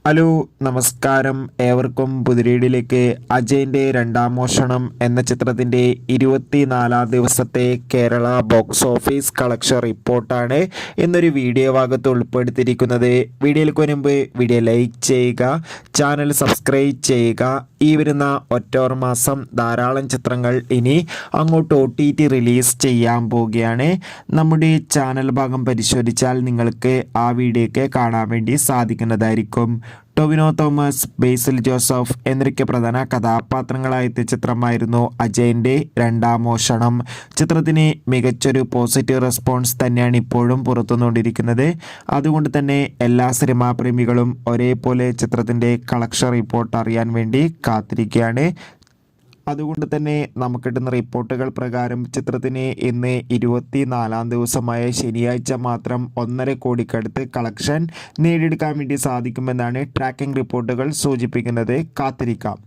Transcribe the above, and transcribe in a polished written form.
Hello നമസ്കാരം, ഏവർക്കും പുതിരീടിലേക്ക്. അജയൻ്റെ രണ്ടാം മോഷണം എന്ന ചിത്രത്തിൻ്റെ 24 ദിവസത്തെ കേരള ബോക്സ് ഓഫീസ് കളക്ഷൻ റിപ്പോർട്ടാണ് എന്നൊരു വീഡിയോ ഭാഗത്ത് ഉൾപ്പെടുത്തിയിരിക്കുന്നത്. വീഡിയോയിലേക്ക് മുൻപ് വീഡിയോ ലൈക്ക് ചെയ്യുക, ചാനൽ സബ്സ്ക്രൈബ് ചെയ്യുക. ഈ വരുന്ന ഒക്ടോബർ മാസം ധാരാളം ചിത്രങ്ങൾ ഇനി അങ്ങോട്ട് OTT റിലീസ് ചെയ്യാൻ പോവുകയാണ്. നമ്മുടെ ചാനൽ ഭാഗം പരിശോധിച്ചാൽ നിങ്ങൾക്ക് ആ വീഡിയോയ്ക്ക് കാണാൻ വേണ്ടി സാധിക്കുന്നതായിരിക്കും. ടൊവിനോ തോമസ്, ബേസിൽ ജോസഫ് എന്നിവയ്ക്ക് പ്രധാന കഥാപാത്രങ്ങളായ എത്തിയ ചിത്രമായിരുന്നു അജയൻ്റെ രണ്ടാം മോഷണം. ചിത്രത്തിന് മികച്ചൊരു പോസിറ്റീവ് റെസ്പോൺസ് തന്നെയാണ് ഇപ്പോഴും പുറത്തുകൊണ്ടിരിക്കുന്നത്. അതുകൊണ്ട് തന്നെ എല്ലാ സിനിമാ പ്രേമികളും ഒരേപോലെ ചിത്രത്തിൻ്റെ കളക്ഷൻ റിപ്പോർട്ട് അറിയാൻ വേണ്ടി കാത്തിരിക്കുകയാണ്. അതുകൊണ്ട് തന്നെ നമുക്ക് കിട്ടുന്ന റിപ്പോർട്ടുകൾ പ്രകാരം ചിത്രത്തിന് ഇന്ന് 24 ദിവസമായ ശനിയാഴ്ച മാത്രം 1.5 കോടിക്കടുത്ത് കളക്ഷൻ നേടിയെടുക്കാൻ വേണ്ടി സാധിക്കുമെന്നാണ് ട്രാക്കിംഗ് റിപ്പോർട്ടുകൾ സൂചിപ്പിക്കുന്നത്. കാത്തിരിക്കാം.